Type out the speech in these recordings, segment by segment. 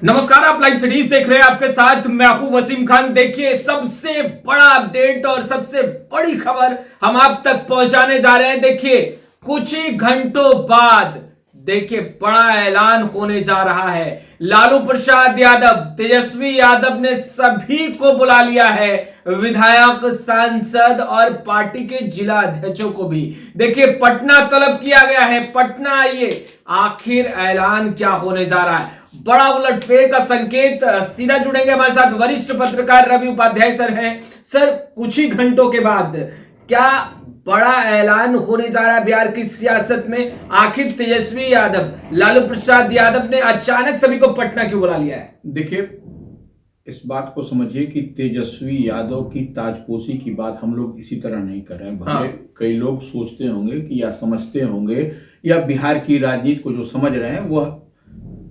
नमस्कार, आप live cities देख रहे हैं। आपके साथ मैं हूं वसीम खान। देखिए, सबसे बड़ा अपडेट और सबसे बड़ी खबर हम आप तक पहुंचाने जा रहे हैं। देखिए, कुछ ही घंटों बाद देखिए बड़ा ऐलान होने जा रहा है। लालू प्रसाद यादव, तेजस्वी यादव ने सभी को बुला लिया है, विधायक, सांसद और पार्टी के जिला अध्यक्षों को भी। देखिए, पटना तलब किया गया है, पटना आइए। आखिर ऐलान क्या होने जा रहा है? बड़ा उलटफेर का संकेत। सीधा जुड़ेंगे हमारे साथ वरिष्ठ पत्रकार रवि उपाध्याय सर हैं। सर, कुछ ही घंटों के बाद क्या बड़ा ऐलान होने जा रहा है बिहार की सियासत में? आखिर तेजस्वी यादव, लालू प्रसाद यादव ने अचानक सभी को पटना क्यों बुला लिया है? देखिए, इस बात को समझिए कि तेजस्वी यादव की ताजपोशी की बात हम लोग इसी तरह नहीं कर रहे हैं। भले कई लोग सोचते होंगे कि या समझते होंगे या बिहार की राजनीति को जो समझ रहे हैं वह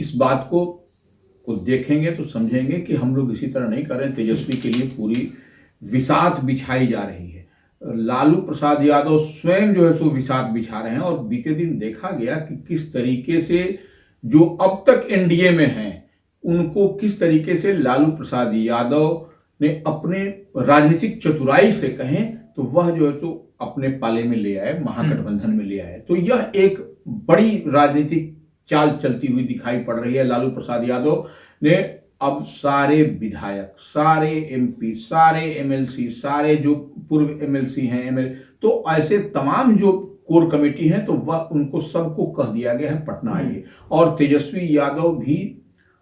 इस बात को देखेंगे तो समझेंगे कि हम लोग इसी तरह नहीं कर रहे हैं। तेजस्वी के लिए पूरी विसात बिछाई जा रही है। लालू प्रसाद यादव स्वयं जो है सो विसात बिछा रहे हैं। और बीते दिन देखा गया कि किस तरीके से जो अब तक एनडीए में हैं उनको किस तरीके से लालू प्रसाद यादव ने अपने राजनीतिक चतुराई से कहें तो वह जो है सो अपने पाले में ले आए, महागठबंधन में ले आए। तो यह एक बड़ी राजनीतिक चाल चलती हुई दिखाई पड़ रही है। लालू प्रसाद यादव ने अब सारे विधायक, सारे एमपी, सारे एमएलसी, सारे जो पूर्व एमएलसी हैं, तो ऐसे तमाम जो कोर कमेटी है तो वह उनको सबको कह दिया गया है पटना आइए। और तेजस्वी यादव भी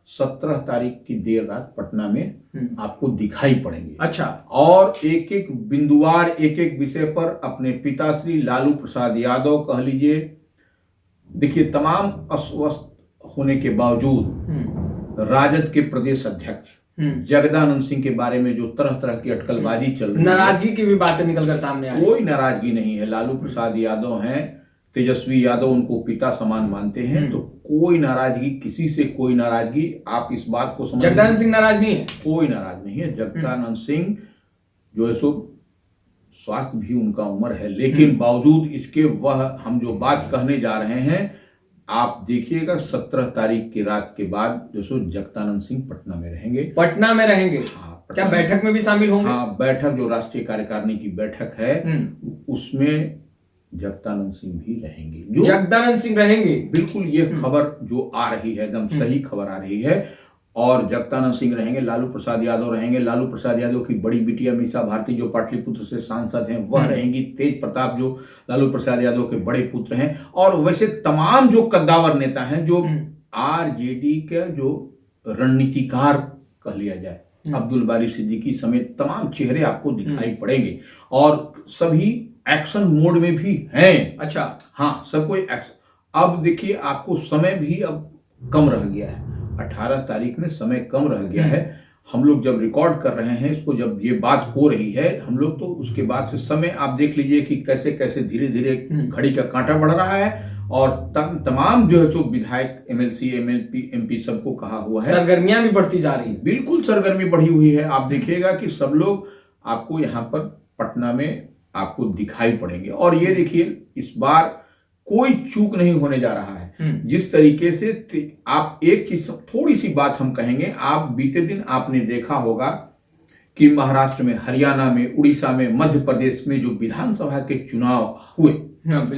17 तारीख की देर रात पटना में आपको दिखाई पड़ेंगे। अच्छा। और एक एक बिंदुवार, एक एक विषय पर अपने पिताश्री लालू प्रसाद यादव कह लीजिए, देखिए, तमाम अस्वस्थ होने के बावजूद राजद के प्रदेश अध्यक्ष जगदानंद सिंह के बारे में जो तरह तरह की अटकलबाजी चल रही है, नाराजगी की भी बातें निकलकर सामने आई। कोई नाराजगी नहीं है। लालू प्रसाद यादव हैं, तेजस्वी यादव उनको पिता समान मानते हैं, तो कोई नाराजगी, किसी से कोई नाराजगी, आप इस बात को समझ। जगदानंद सिंह नाराज नहीं है? कोई नाराज नहीं है। जगदानंद सिंह जो है सो स्वास्थ्य भी उनका उम्र है, लेकिन बावजूद इसके वह हम जो बात कहने जा रहे हैं आप देखिएगा 17 तारीख की रात के बाद जो सो जगदानंद सिंह पटना में रहेंगे। पटना में रहेंगे? हाँ। क्या बैठक में भी शामिल होंगे? हाँ, बैठक जो राष्ट्रीय कार्यकारिणी की बैठक है उसमें जगदानंद सिंह भी रहेंगे। जो जगदानंद सिंह रहेंगे, बिल्कुल ये खबर जो आ रही है एकदम सही खबर आ रही है। और जगदानंद सिंह रहेंगे, लालू प्रसाद यादव रहेंगे, लालू प्रसाद यादव की बड़ी बिटिया मीसा भारती जो पाटलिपुत्र से सांसद हैं वह रहेंगी, तेज प्रताप जो लालू प्रसाद यादव के बड़े पुत्र हैं, और वैसे तमाम जो कद्दावर नेता हैं, जो आरजेडी के जो रणनीतिकार कह लिया जाए, अब्दुल बारी सिद्दीकी समेत तमाम चेहरे आपको दिखाई पड़ेंगे। और सभी एक्शन मोड में भी हैं। अच्छा। हाँ, सब कोई एक्शन। अब देखिए, आपको समय भी अब कम रह गया है। 18 तारीख में समय कम रह गया है। हम लोग जब रिकॉर्ड कर रहे हैं इसको, जब ये बात हो रही है हम लोग, तो उसके बाद से समय आप देख लीजिए कि कैसे कैसे धीरे धीरे घड़ी का कांटा बढ़ रहा है। और तमाम जो है सो विधायक, एमएलसी, एमएलपी, एमपी सबको कहा हुआ है। सरगर्मियां भी बढ़ती जा रही है। बिल्कुल सरगर्मी बढ़ी हुई है। आप देखिएगा कि सब लोग आपको यहाँ पर पटना में आपको दिखाई पड़ेंगे। और ये देखिए, इस बार कोई चूक नहीं होने जा रहा है। जिस तरीके से आप एक चीज, थोड़ी सी बात हम कहेंगे, आप बीते दिन आपने देखा होगा कि महाराष्ट्र में, हरियाणा में, उड़ीसा में, मध्य प्रदेश में जो विधानसभा के चुनाव हुए,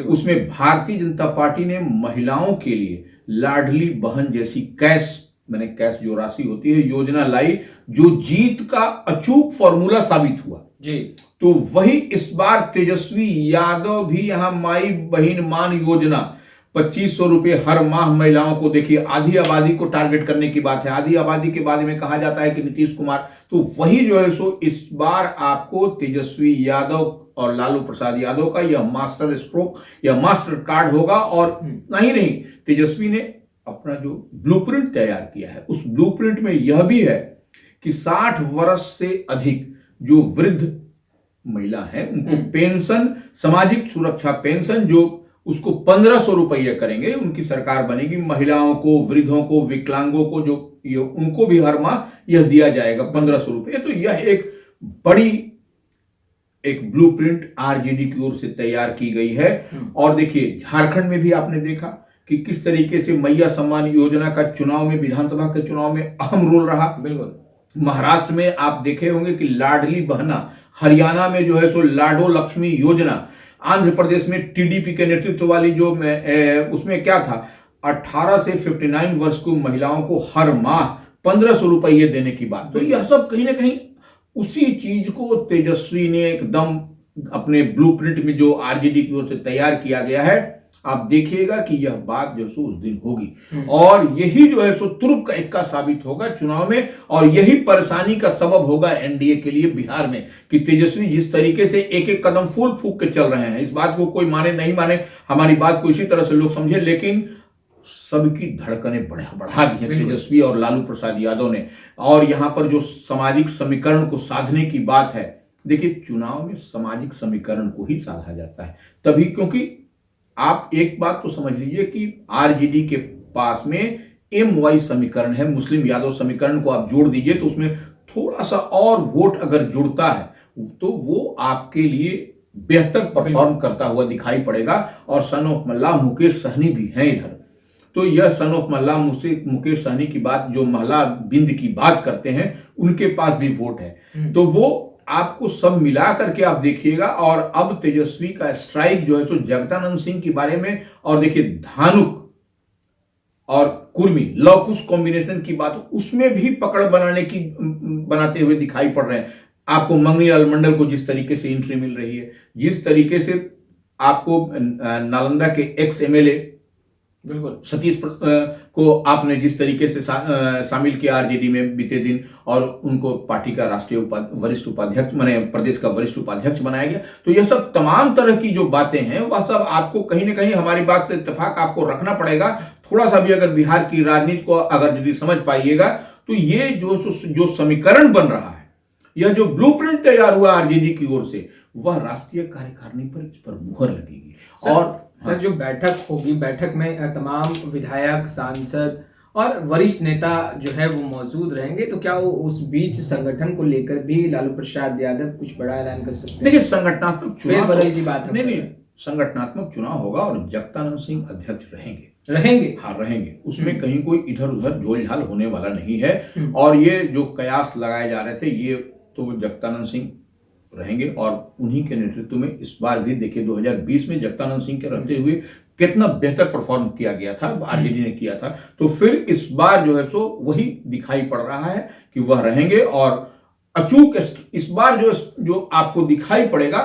उसमें भारतीय जनता पार्टी ने महिलाओं के लिए लाडली बहन जैसी कैश जो राशि होती है, योजना लाई, जो जीत का अचूक फॉर्मूला साबित हुआ जी। तो वही इस बार तेजस्वी यादव भी यहां माई बहिन मान योजना 2500 रुपए हर माह महिलाओं को, देखिए, आधी आबादी को टारगेट करने की बात है। आधी आबादी के बारे में कहा जाता है कि नीतीश कुमार, तो वही जो है सो इस बार आपको तेजस्वी यादव और लालू प्रसाद यादव का यह मास्टर स्ट्रोक या मास्टर कार्ड होगा। और नहीं, तेजस्वी ने अपना जो ब्लूप्रिंट तैयार किया है, उस ब्लूप्रिंट में यह भी है कि 60 वर्ष से अधिक जो वृद्ध महिला है उनको पेंशन, सामाजिक सुरक्षा पेंशन, जो उसको 1500 रुपये करेंगे, उनकी सरकार बनेगी। महिलाओं को, वृद्धों को, विकलांगों को, जो उनको भी हर माह यह दिया जाएगा 1500 रुपये। तो यह एक बड़ी ब्लूप्रिंट आरजेडी की ओर से तैयार की गई है। और देखिए, झारखंड में भी आपने देखा कि किस तरीके से मैया सम्मान योजना का चुनाव में, विधानसभा के चुनाव में अहम रोल रहा। बिल्कुल। महाराष्ट्र में आप देखे होंगे कि लाडली बहना, हरियाणा में जो है सो लाडो लक्ष्मी योजना, आंध्र प्रदेश में टीडीपी के नेतृत्व वाली जो उसमें क्या था, 18 से 59 वर्ष की महिलाओं को हर माह 1500 रुपये देने की बात। तो यह सब कहीं ना कहीं उसी चीज को तेजस्वी ने एकदम अपने ब्लूप्रिंट में जो आरजेडी की ओर से तैयार किया गया है, आप देखिएगा कि यह बात जो सो उस दिन होगी और यही जो है सो तुरुप का इक्का साबित होगा चुनाव में, और यही परेशानी का सबब होगा एनडीए के लिए बिहार में कि तेजस्वी जिस तरीके से एक एक कदम फूल फूक के चल रहे हैं। इस बात को कोई माने नहीं माने, हमारी बात को इसी तरह से लोग समझे, लेकिन सबकी धड़कनें बढ़ा दी है तेजस्वी और लालू प्रसाद यादव ने। और यहां पर जो सामाजिक समीकरण को साधने की बात है, देखिए चुनाव में सामाजिक समीकरण को ही साधा जाता है तभी, क्योंकि आप एक बात तो समझ लीजिए कि आरजेडी के पास में एमवाई समीकरण है, मुस्लिम यादव समीकरण को आप जोड़ दीजिए तो उसमें थोड़ा सा और वोट अगर जुड़ता है तो वो आपके लिए बेहतर परफॉर्म करता हुआ दिखाई पड़ेगा। और सन ऑफ मल्ला मुकेश सहनी भी हैं इधर, तो यह सन ऑफ मल्ला मुकेश सहनी की बात, जो महला बिंद की बात करते हैं, उनके पास भी वोट है। तो वो आपको सब मिला करके आप देखिएगा। और अब तेजस्वी का स्ट्राइक जो है सो जगदानंद सिंह के बारे में, और देखिए धानुक और कुर्मी लवकुश कॉम्बिनेशन की बात, उसमें भी पकड़ बनाते हुए दिखाई पड़ रहे हैं। आपको मंगनी लाल मंडल को जिस तरीके से एंट्री मिल रही है, जिस तरीके से आपको नालंदा के एक्स एमएलए बिल्कुल सतीश को आपने जिस तरीके से शामिल किया आरजेडी में बीते दिन, और उनको पार्टी का राष्ट्रीय वरिष्ठ उपाध्यक्ष माने प्रदेश का वरिष्ठ उपाध्यक्ष बनाया गया। तो यह सब तमाम तरह की जो बातें हैं वह सब आपको कहीं ना कहीं, हमारी बात से इत्तेफाक आपको रखना पड़ेगा। थोड़ा सा भी अगर बिहार की राजनीति को अगर यदि समझ पाइएगा तो ये जो समीकरण बन रहा है, यह जो ब्लूप्रिंट तैयार हुआ आरजेडी की ओर से, वह राष्ट्रीय कार्यकारिणी पर इस पर मुहर लगेगी। और सर जो बैठक होगी, बैठक में तमाम विधायक, सांसद और वरिष्ठ नेता जो है वो मौजूद रहेंगे, तो क्या वो उस बीच संगठन को लेकर भी लालू प्रसाद यादव कुछ बड़ा ऐलान कर सकते हैं? देखिए संगठनात्मक चुनाव बदल की बात है, नहीं, संगठनात्मक चुनाव होगा और जगदानंद सिंह अध्यक्ष रहेंगे। हाँ रहेंगे, उसमें कहीं कोई इधर उधर झोल-झाल होने वाला नहीं है। और ये जो कयास लगाए जा रहे थे, ये तो जगदानंद सिंह रहेंगे और उन्हीं के नेतृत्व में इस बार भी देखिए 2020 में जगदानंद सिंह के रहते हुए कितना बेहतर परफॉर्म किया गया था, आरजेडी ने किया था। तो फिर इस बार जो है सो वही दिखाई पड़ रहा है कि वह रहेंगे। और अचूक इस बार जो आपको दिखाई पड़ेगा,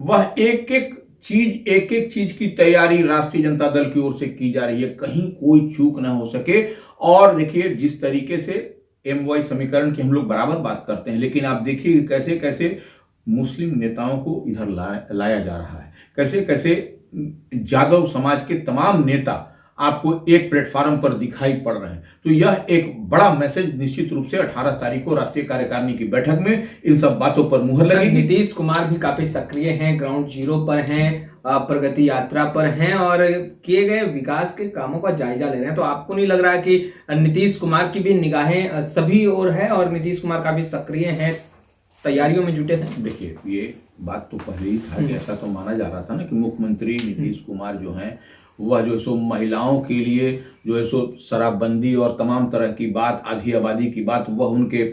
वह एक एक चीज की तैयारी राष्ट्रीय जनता दल की ओर से की जा रही है, कहीं कोई चूक ना हो सके। और देखिए जिस तरीके से एमवाई समीकरण की हम लोग बराबर बात करते हैं, लेकिन आप देखिए कैसे कैसे मुस्लिम नेताओं को इधर लाया जा रहा है, कैसे कैसे यादव समाज के तमाम नेता आपको एक प्लेटफॉर्म पर दिखाई पड़ रहे हैं। तो यह एक बड़ा मैसेज निश्चित रूप से 18 तारीख को राष्ट्रीय कार्यकारिणी की बैठक में इन सब बातों पर मुहर लगेगी। नीतीश कुमार भी काफी सक्रिय हैं, ग्राउंड जीरो पर हैं, प्रगति यात्रा पर हैं और किए गए विकास के कामों का जायजा ले रहे हैं। तो आपको नहीं लग रहा कि नीतीश कुमार की भी निगाहें सभी ओर है और नीतीश कुमार काफी सक्रिय हैं, तैयारियों में जुटे हैं? देखिए ये बात तो पहले ही था कि ऐसा तो माना जा रहा था ना कि मुख्यमंत्री नीतीश कुमार जो हैं वह जो है सो महिलाओं के लिए जो है सो शराबबंदी और तमाम तरह की बात, आधी आबादी की बात, वह उनके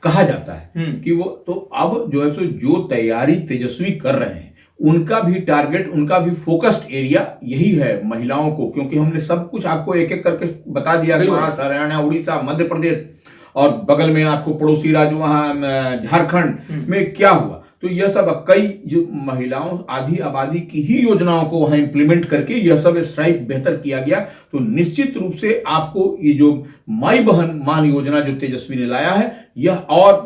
कहा जाता है कि वो तो अब जो है सो जो तैयारी तेजस्वी कर रहे हैं, उनका भी टारगेट, उनका भी फोकस्ड एरिया यही है महिलाओं को। क्योंकि हमने सब कुछ आपको एक एक करके बता दिया, महाराष्ट्र, हरियाणा, उड़ीसा, मध्य प्रदेश और बगल में आपको पड़ोसी राज्य वहां झारखंड में क्या हुआ। तो यह सब कई जो महिलाओं, आधी आबादी की ही योजनाओं को वहां इंप्लीमेंट करके यह सब स्ट्राइक बेहतर किया गया। तो निश्चित रूप से आपको ये जो माई बहन मान योजना जो तेजस्वी ने लाया है, यह और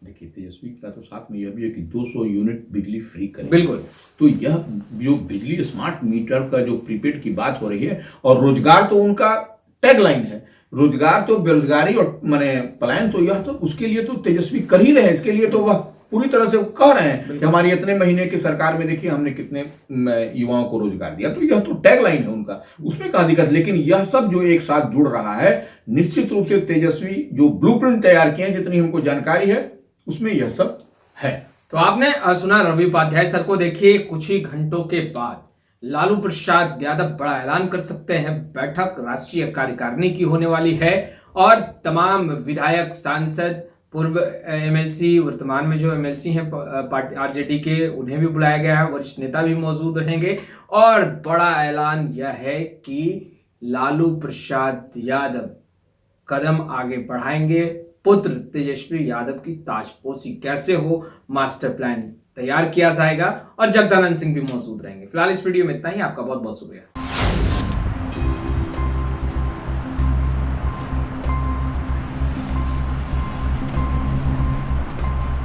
देखिए तेजस्वी का तो साथ में यह भी है कि 200 यूनिट बिजली फ्री करें। बिल्कुल। तो यह जो बिजली स्मार्ट मीटर का जो प्रीपेड की बात हो रही है, और रोजगार तो उनका टैगलाइन है, रोजगार तो बेरोजगारी और माने पलायन, तो यह तो उसके लिए तो तेजस्वी कर ही रहे हैं। इसके लिए तो वह पूरी तरह से कह रहे हैं कि हमारी इतने महीने की सरकार में देखिए हमने कितने युवाओं को रोजगार दिया। तो यह तो टैगलाइन है उनका, उसमें कहाँ दिक्कत। लेकिन यह सब जो एक साथ जुड़ रहा है, निश्चित रूप से तेजस्वी जो ब्लूप्रिंट तैयार किए हैं, जितनी हमको जानकारी है उसमें यह सब है। तो आपने सुना रवि उपाध्याय सर को, देखिए कुछ ही घंटों के बाद लालू प्रसाद यादव बड़ा ऐलान कर सकते हैं। बैठक राष्ट्रीय कार्यकारिणी की होने वाली है और तमाम विधायक, सांसद, पूर्व एमएलसी, वर्तमान में जो एमएलसी हैं पार्टी आरजेडी के, उन्हें भी बुलाया गया है। वरिष्ठ नेता भी मौजूद रहेंगे और बड़ा ऐलान यह है कि लालू प्रसाद यादव कदम आगे बढ़ाएंगे। पुत्र तेजस्वी यादव की ताजपोशी कैसे हो, मास्टर प्लान तैयार किया जाएगा और जगदानंद सिंह भी मौजूद रहेंगे। फिलहाल इस वीडियो में इतना ही। आपका बहुत बहुत शुक्रिया।